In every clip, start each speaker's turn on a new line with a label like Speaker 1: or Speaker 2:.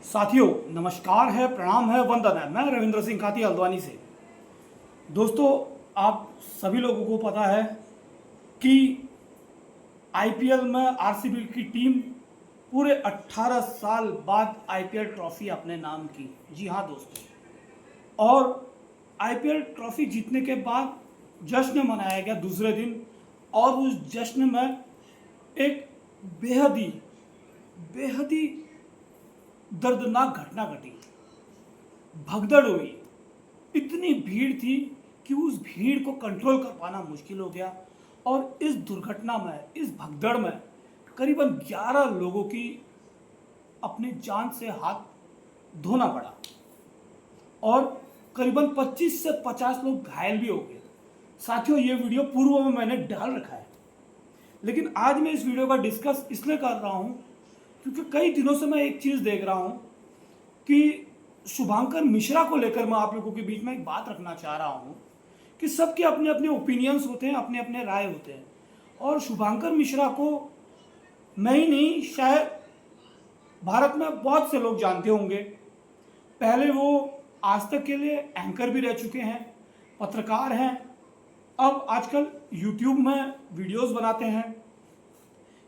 Speaker 1: साथियों, नमस्कार है, प्रणाम है, वंदन है। मैं रविंद्र सिंह खाती हल्द्वानी से। दोस्तों, आप सभी लोगों को पता है कि आईपीएल में आरसीबी की टीम पूरे 18 साल बाद आईपीएल ट्रॉफी अपने नाम की। जी हाँ दोस्तों, और आईपीएल ट्रॉफी जीतने के बाद जश्न मनाया गया दूसरे दिन, और उस जश्न में एक बेहद ही बेहद ही दर्दनाक घटना घटी। भगदड़ हुई, इतनी भीड़ थी कि उस भीड़ को कंट्रोल कर पाना मुश्किल हो गया, और इस दुर्घटना में, इस भगदड़ में करीबन 11 लोगों की अपनी जान से हाथ धोना पड़ा, और करीबन 25 से 50 लोग घायल भी हो गए। साथियों, ये वीडियो पूर्व में मैंने डाल रखा है, लेकिन आज मैं इस वीडियो का डिस्कस इसलिए कर रहा हूँ क्योंकि कई दिनों से मैं एक चीज़ देख रहा हूँ कि शुभांकर मिश्रा को लेकर मैं आप लोगों के बीच में एक बात रखना चाह रहा हूँ कि सबके अपने अपने ओपिनियंस होते हैं, अपने अपने राय होते हैं। और शुभांकर मिश्रा को मैं ही नहीं, शायद भारत में बहुत से लोग जानते होंगे। पहले वो आज तक के लिए एंकर भी रह चुके हैं, पत्रकार हैं, अब आजकल यूट्यूब में वीडियोस बनाते हैं,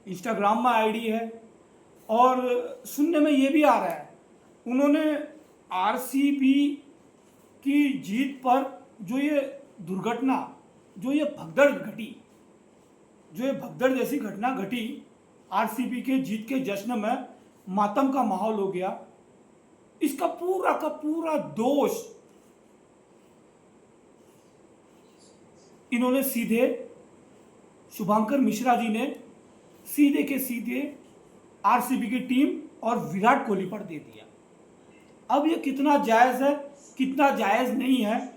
Speaker 1: इंस्टाग्राम में आईडी है, और सुनने में ये भी आ रहा है उन्होंने आरसीबी की जीत पर जो ये दुर्घटना, जो ये भगदड़ घटी, जो ये भगदड़ जैसी घटना घटी, आरसीबी के जीत के जश्न में मातम का माहौल हो गया। इसका पूरा का पूरा दोष इन्होंने सीधे, शुभांकर मिश्रा जी ने सीधे के सीधे आरसीबी की टीम और विराट कोहली पर दे दिया। अब ये कितना जायज़ है, कितना जायज़ नहीं है,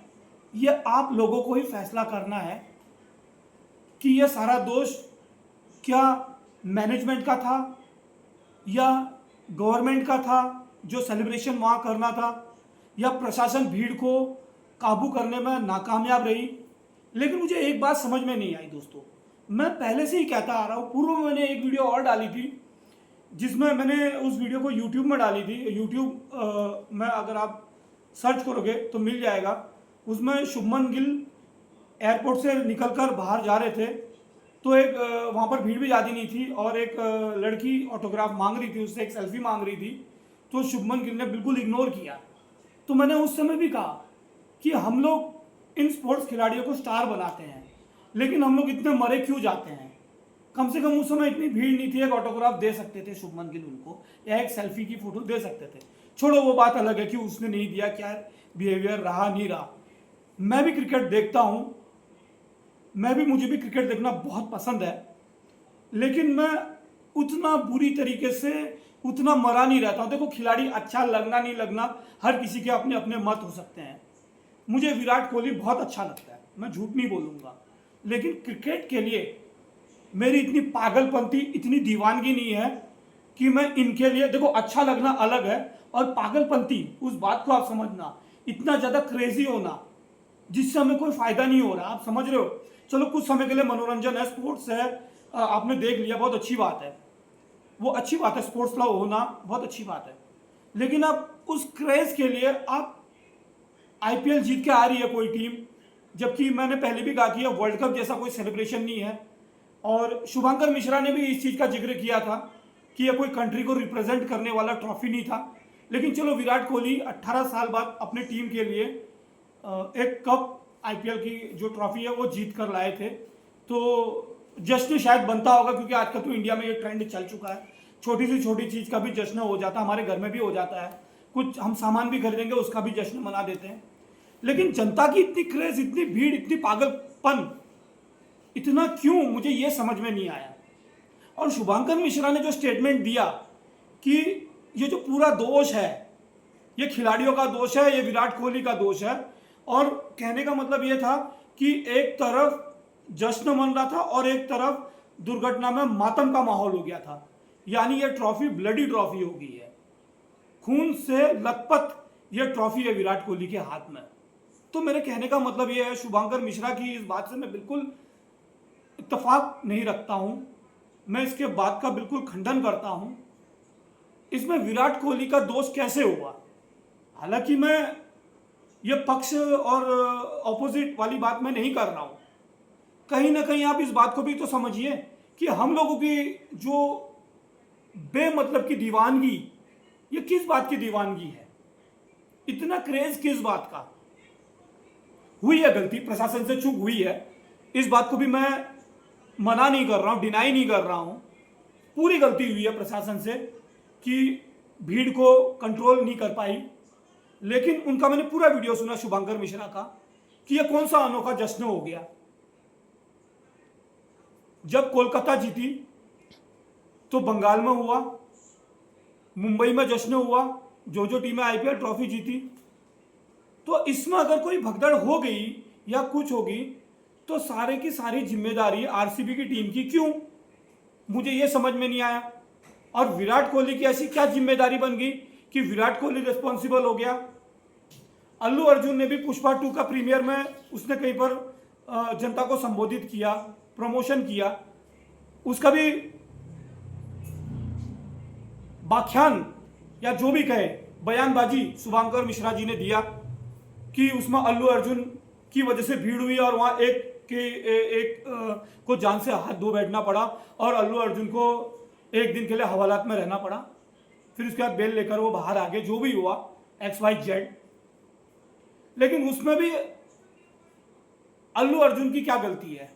Speaker 1: ये आप लोगों को ही फैसला करना है कि ये सारा दोष क्या मैनेजमेंट का था या गवर्नमेंट का था जो सेलिब्रेशन वहाँ करना था, या प्रशासन भीड़ को काबू करने में नाकामयाब रही। लेकिन मुझे एक बात समझ में नहीं आई दोस्तों, मैं पहले से ही कहता आ रहा हूँ, पूर्व में मैंने एक वीडियो और डाली थी जिसमें मैंने उस वीडियो को यूट्यूब में डाली थी। यूट्यूब में अगर आप सर्च करोगे तो मिल जाएगा। उसमें शुभमन गिल एयरपोर्ट से निकलकर बाहर जा रहे थे, तो एक वहाँ पर भीड़ भी ज़्यादा नहीं थी, और एक लड़की ऑटोग्राफ मांग रही थी, उससे एक सेल्फी मांग रही थी, तो शुभमन गिल ने बिल्कुल इग्नोर किया। तो मैंने उस समय भी कहा कि हम लोग इन स्पोर्ट्स खिलाड़ियों को स्टार बनाते हैं, लेकिन हम लोग इतने मरे क्यों जाते हैं। कम से कम उस समय इतनी भीड़ नहीं थी, एक ऑटोग्राफ दे सकते थे शुभमन गिल उनको, या एक सेल्फी की फोटो दे सकते थे। छोड़ो, वो बात अलग है कि उसने नहीं दिया, क्या बिहेवियर रहा नहीं रहा। मैं भी क्रिकेट देखता हूँ, मुझे भी क्रिकेट देखना बहुत पसंद है, लेकिन मैं उतना बुरी तरीके से उतना मरा नहीं रहता हूँ। देखो, खिलाड़ी अच्छा लगना नहीं लगना, हर किसी के अपने अपने मत हो सकते हैं। मुझे विराट कोहली बहुत अच्छा लगता है, मैं झूठ नहीं बोलूँगा, लेकिन क्रिकेट के लिए मेरी इतनी पागलपंती, इतनी दीवानगी नहीं है कि मैं इनके लिए, देखो अच्छा लगना अलग है और पागलपंती, उस बात को आप समझना, इतना ज़्यादा क्रेजी होना जिससे हमें कोई फायदा नहीं हो रहा, आप समझ रहे हो। चलो कुछ समय के लिए मनोरंजन है, स्पोर्ट्स है, आपने देख लिया, बहुत अच्छी बात है, वो अच्छी बात है, स्पोर्ट्स लव होना बहुत अच्छी बात है। लेकिन अब उस क्रेज के लिए आप आईपीएल जीत के आ रही है कोई टीम, जबकि मैंने पहले भी कहा कि वर्ल्ड कप जैसा कोई सेलिब्रेशन नहीं है। और शुभांकर मिश्रा ने भी इस चीज़ का जिक्र किया था कि यह कोई कंट्री को रिप्रेजेंट करने वाला ट्रॉफी नहीं था। लेकिन चलो, विराट कोहली 18 साल बाद अपने टीम के लिए एक कप, आईपीएल की जो ट्रॉफी है वो जीत कर लाए थे, तो जश्न शायद बनता होगा, क्योंकि आजकल तो इंडिया में ये ट्रेंड चल चुका है, छोटी सी छोटी चीज़ का भी जश्न हो जाता है, हमारे घर में भी हो जाता है, कुछ हम सामान भी खरीदेंगे उसका भी जश्न मना देते हैं। लेकिन जनता की इतनी क्रेज, इतनी भीड़, इतनी पागलपन, इतना क्यों, मुझे ये समझ में नहीं आया। और शुभांकर मिश्रा ने जो स्टेटमेंट दिया कि ये जो पूरा दोष है, ये खिलाड़ियों का दोष है, ये विराट कोहली का दोष है, और कहने का मतलब ये था कि एक तरफ जश्न मन रहा था और एक तरफ दुर्घटना में मातम का माहौल हो गया था। यानी ये ट्रॉफी ब्लडी ट्रॉफी हो गई है, खून से लथपथ ये ट्रॉफी है विराट कोहली के हाथ में। तो मेरे कहने का मतलब ये है, शुभांकर मिश्रा की इस बात से मैं बिल्कुल इत्तेफाक नहीं रखता हूं, मैं इसके बात का बिल्कुल खंडन करता हूं। इसमें विराट कोहली का दोष कैसे हुआ? हालांकि मैं ये पक्ष और ऑपोजिट वाली बात मैं नहीं कर रहा हूं, कहीं ना कहीं आप इस बात को भी तो समझिए कि हम लोगों की जो बेमतलब की दीवानगी, ये किस बात की दीवानगी है? इतना क्रेज किस बात का? हुई है गलती, प्रशासन से चूक हुई है, इस बात को भी मैं मना नहीं कर रहा हूं, डिनाई नहीं कर रहा हूं। पूरी गलती हुई है प्रशासन से कि भीड़ को कंट्रोल नहीं कर पाई। लेकिन उनका मैंने पूरा वीडियो सुना शुभंकर मिश्रा का कि यह कौन सा अनोखा जश्न हो गया। जब कोलकाता जीती तो बंगाल में हुआ, मुंबई में जश्न हुआ, जो टीमें आईपीएल ट्रॉफी जीती। तो इसमें अगर कोई भगदड़ हो गई या कुछ होगी तो सारे की सारी जिम्मेदारी आरसीबी की टीम की क्यों? मुझे यह समझ में नहीं आया। और विराट कोहली की ऐसी क्या जिम्मेदारी बन गई कि विराट कोहली रिस्पॉन्सिबल हो गया? अल्लू अर्जुन ने भी पुष्पा 2 का प्रीमियर में उसने कहीं पर जनता को संबोधित किया, प्रमोशन किया, उसका भी व्याख्यान या जो भी कहे बयानबाजी शुभंकर मिश्रा जी ने दिया कि उसमें अल्लू अर्जुन की वजह से भीड़ हुई और वहां एक को जान से हाथ धो बैठना पड़ा और अल्लू अर्जुन को एक दिन के लिए हवालात में रहना पड़ा। फिर उसके बाद बेल लेकर वो बाहर आ गए, जो भी हुआ XYZ। लेकिन उसमें भी अल्लू अर्जुन की क्या गलती है?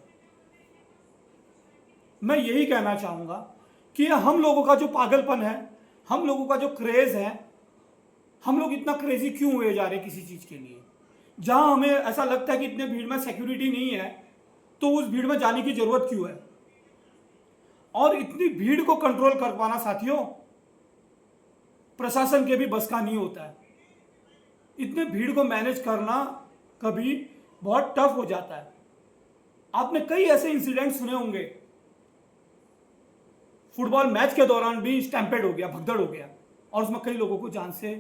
Speaker 1: मैं यही कहना चाहूंगा कि हम लोगों का जो पागलपन है, हम लोगों का जो क्रेज है, हम लोग इतना क्रेजी क्यों हुए जा रहे किसी चीज के लिए? जहां हमें ऐसा लगता है कि इतने भीड़ में सिक्योरिटी नहीं है तो उस भीड़ में जाने की जरूरत क्यों है? और इतनी भीड़ को कंट्रोल कर पाना साथियों प्रशासन के भी बस का नहीं होता है। इतने भीड़ को मैनेज करना कभी बहुत टफ हो जाता है। आपने कई ऐसे इंसिडेंट सुने होंगे, फुटबॉल मैच के दौरान भी स्टैम्पेड हो गया, भगदड़ हो गया और उसमें कई लोगों को जान से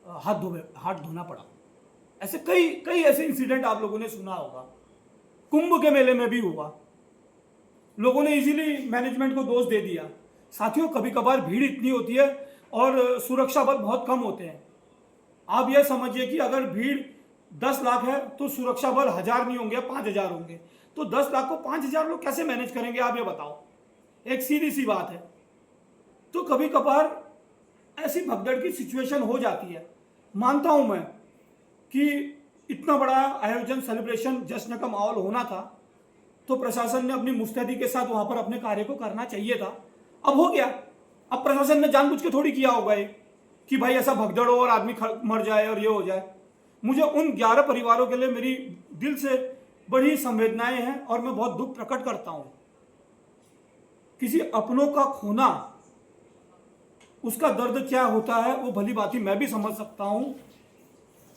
Speaker 1: हाथ धोना पड़ा। ऐसे कई ऐसे इंसिडेंट आप लोगों ने सुना होगा। कुंभ के मेले में भी हुआ, लोगों ने इजीली मैनेजमेंट को दोष दे दिया। साथियों कभी कभार भीड़ इतनी होती है और सुरक्षा बल बहुत कम होते हैं। आप यह समझिए कि अगर भीड़ 10 लाख है तो सुरक्षा बल 1000 नहीं होंगे, 5000 होंगे, तो 10 लाख को 5000 लोग कैसे मैनेज करेंगे? आप ये बताओ, एक सीधी सी बात है। तो कभी कभार ऐसी भगदड़ की सिचुएशन हो जाती है। मानता हूं मैं कि इतना बड़ा आयोजन, सेलिब्रेशन, जश्न का माहौल होना था तो प्रशासन ने अपनी मुस्तैदी के साथ वहां पर अपने कार्य को करना चाहिए था। अब हो गया। अब प्रशासन ने जानबूझ के थोड़ी किया होगा ये कि भाई ऐसा भगदड़ हो और आदमी मर जाए और ये हो जाए। मुझे उन 11 परिवारों के लिए मेरी दिल से बड़ी संवेदनाएं हैं और मैं बहुत दुख प्रकट करता हूं। किसी अपनों का खोना, उसका दर्द क्या होता है वो भली बात ही मैं भी समझ सकता हूं।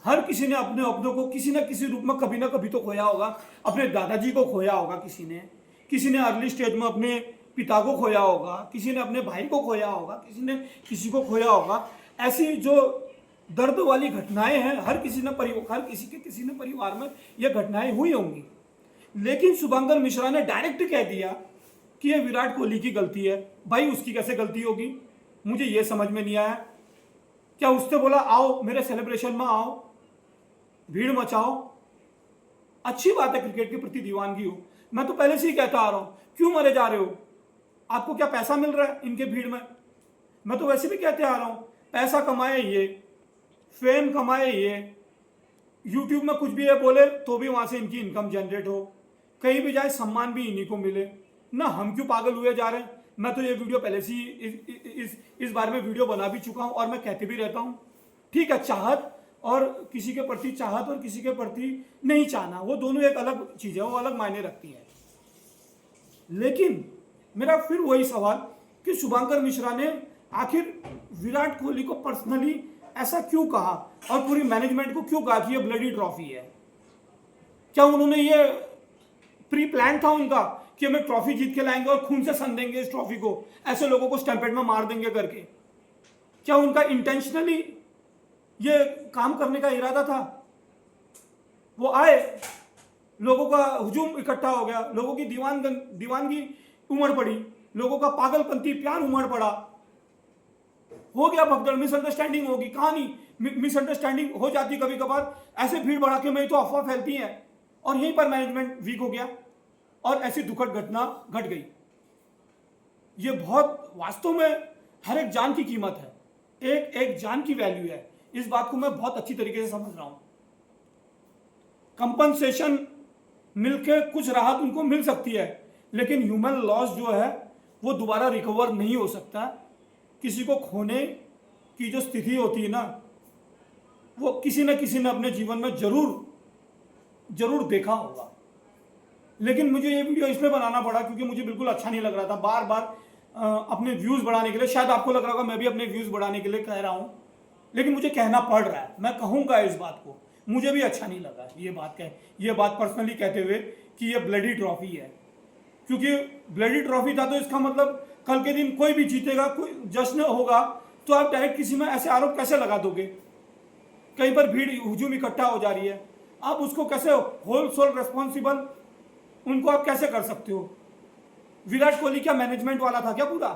Speaker 1: हर किसी ने अपने अपनों को किसी न किसी रूप में कभी ना कभी तो खोया होगा। अपने दादाजी को खोया होगा, किसी ने अर्ली स्टेज में अपने पिता को खोया होगा, किसी ने अपने भाई को खोया होगा, किसी ने किसी को खोया होगा। ऐसी जो दर्द वाली घटनाएं हैं हर किसी ने परिवार में ये घटनाएं हुई होंगी। लेकिन शुभंकर मिश्रा ने डायरेक्ट कह दिया कि ये विराट कोहली की गलती है। भाई उसकी कैसे गलती होगी? मुझे ये समझ में नहीं आया। क्या उसने बोला आओ मेरे सेलिब्रेशन में आओ, भीड़ मचाओ? अच्छी बात है क्रिकेट के प्रति दीवानगी हो, मैं तो पहले से ही कहता आ रहा हूं, क्यों मरे जा रहे हो? आपको क्या पैसा मिल रहा है इनके भीड़ में? मैं तो वैसे भी कहते आ रहा हूं, पैसा कमाए ये, फेम कमाए ये, यूट्यूब में कुछ भी ये बोले तो भी वहां से इनकी इनकम जनरेट हो, कहीं भी जाए सम्मान भी इन्हीं को मिले ना। हम क्यों पागल हुए जा रहे हैं? मैं तो ये वीडियो पहले से ही इस बारे में वीडियो बना भी चुका हूं और मैं कहते भी रहता हूं। ठीक है, चाहत और किसी के प्रति चाहत और किसी के प्रति नहीं चाहना, वो दोनों एक अलग चीज है, वो अलग मायने रखती है। लेकिन मेरा फिर वही सवाल कि शुभंकर मिश्रा ने आखिर विराट कोहली को पर्सनली ऐसा क्यों कहा और पूरी मैनेजमेंट को क्यों कहा कि ये ब्लडी ट्रॉफी है? क्या उन्होंने ये प्री प्लान था उनका कि हमें ट्रॉफी जीत के लाएंगे और खून से सन देंगे इस ट्रॉफी को, ऐसे लोगों को स्टैम्पेड में मार देंगे करके? क्या उनका इंटेंशनली ये काम करने का इरादा था? वो आए, लोगों का हुजूम इकट्ठा हो गया, लोगों की दीवानगी उमड़ पड़ी, लोगों का पागलपंती प्यार उमड़ पड़ा, हो गया भगदड़, मिसअंडरस्टैंडिंग होगी, कहानी मिसअंडरस्टैंडिंग हो जाती कभी कभार, ऐसे भीड़ भड़ाके में ही तो अफवाह फैलती है, और यहीं पर मैनेजमेंट वीक हो गया और ऐसी दुखद घटना घट गई। ये बहुत वास्तव में हर एक जान की कीमत है, एक एक जान की वैल्यू है, इस बात को मैं बहुत अच्छी तरीके से समझ रहा हूं। कंपनसेशन मिलके कुछ राहत उनको मिल सकती है, लेकिन ह्यूमन लॉस जो है वो दोबारा रिकवर नहीं हो सकता। किसी को खोने की जो स्थिति होती है ना, वो किसी न किसी ने अपने जीवन में जरूर देखा होगा। लेकिन मुझे ये वीडियो इसलिए बनाना पड़ा क्योंकि मुझे बिल्कुल अच्छा नहीं लग रहा था बार बार अपने व्यूज़ बढ़ाने के लिए। शायद आपको लग रहा होगा मैं भी अपने व्यूज़ बढ़ाने के लिए कह रहा हूँ, लेकिन मुझे कहना पड़ रहा है, मैं कहूँगा इस बात को। मुझे भी अच्छा नहीं लगा ये बात पर्सनली कहते हुए कि ये ब्लडी ट्रॉफी है, क्योंकि ब्लडी ट्रॉफी था तो इसका मतलब कल के दिन कोई भी जीतेगा, कोई जश्न होगा, तो आप डायरेक्ट किसी में ऐसे आरोप कैसे लगा दोगे? कहीं पर भीड़ हुजूम इकट्ठा हो जा रही है, आप उसको कैसे होल सोल रेस्पॉन्सिबल उनको आप कैसे कर सकते हो? विराट कोहली क्या मैनेजमेंट वाला था क्या पूरा?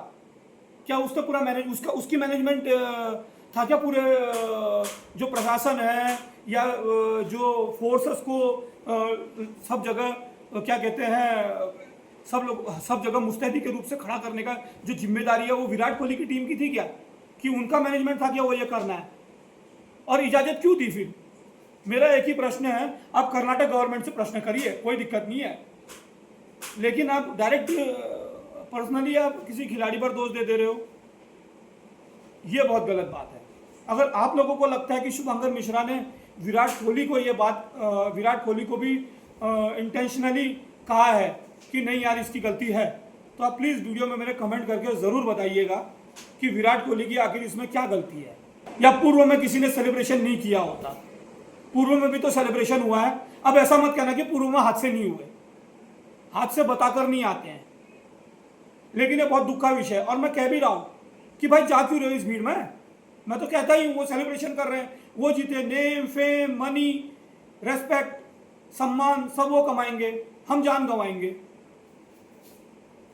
Speaker 1: क्या उसका पूरा उसकी मैनेजमेंट था क्या? पूरे जो प्रशासन है या जो फोर्सेस को सब जगह क्या कहते हैं, सब जगह मुस्तैदी के रूप से खड़ा करने का जो जिम्मेदारी है वो विराट कोहली की टीम की थी क्या? कि उनका मैनेजमेंट था क्या वो ये करना है? और इजाजत क्यों दी फिर? मेरा एक ही प्रश्न है, आप कर्नाटक गवर्नमेंट से प्रश्न करिए, कोई दिक्कत नहीं है, लेकिन आप डायरेक्ट पर्सनली आप किसी खिलाड़ी पर दोष दे रहे हो, ये बहुत गलत बात है। अगर आप लोगों को लगता है कि शुभंकर मिश्रा ने विराट कोहली को भी इंटेंशनली कहा है कि नहीं यार इसकी गलती है, तो आप प्लीज़ वीडियो में मेरे कमेंट करके ज़रूर बताइएगा कि विराट कोहली की आखिर इसमें क्या गलती है, या पूर्व में किसी ने सेलिब्रेशन नहीं किया होता। पूर्व में भी तो सेलिब्रेशन हुआ है। अब ऐसा मत कहना कि पूर्व में हादसे नहीं हुए, हादसे बताकर नहीं आते हैं। लेकिन ये बहुत दुख का विषय है, और मैं कह भी रहा हूँ कि भाई जा क्यों रहे हो इस भीड़ में? मैं तो कहता ही हूँ वो सेलिब्रेशन कर रहे हैं, वो जीते, नेम फेम मनी रेस्पेक्ट सम्मान सब वो कमाएंगे, हम जान गंवाएंगे।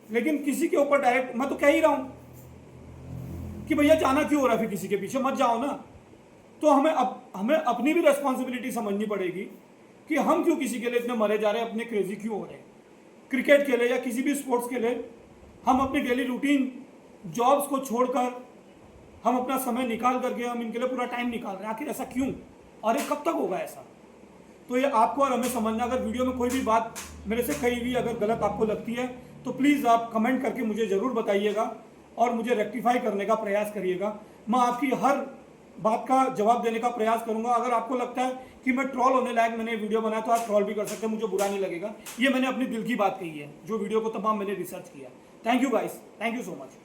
Speaker 1: लेकिन किसी के ऊपर डायरेक्ट, मैं तो कह ही रहा हूं कि भैया जाना क्यों हो रहा है, फिर किसी के पीछे मत जाओ ना। तो हमें अपनी भी रेस्पॉन्सिबिलिटी समझनी पड़ेगी कि हम क्यों किसी के लिए इतने मरे जा रहे हैं, अपने क्रेजी क्यों हो रहे हैं। क्रिकेट के लिए या किसी भी स्पोर्ट्स के लिए हम अपनी डेली रूटीन जॉब्स को छोड़कर हम अपना समय निकाल करके हम इनके लिए पूरा टाइम निकाल रहे हैं, आखिर ऐसा क्यों और ये कब तक होगा ऐसा? तो ये आपको और हमें समझना। अगर वीडियो में कोई भी बात मेरे से कही हुई अगर गलत आपको लगती है तो प्लीज़ आप कमेंट करके मुझे ज़रूर बताइएगा और मुझे रेक्टिफाई करने का प्रयास करिएगा। मैं आपकी हर बात का जवाब देने का प्रयास करूंगा। अगर आपको लगता है कि मैं ट्रॉल होने लायक मैंने वीडियो बनाया तो आप ट्रॉल भी कर सकते हैं, मुझे बुरा नहीं लगेगा। ये मैंने अपनी दिल की बात कही है, जो वीडियो को तमाम मैंने रिसर्च किया। Thank you guys, thank you so much.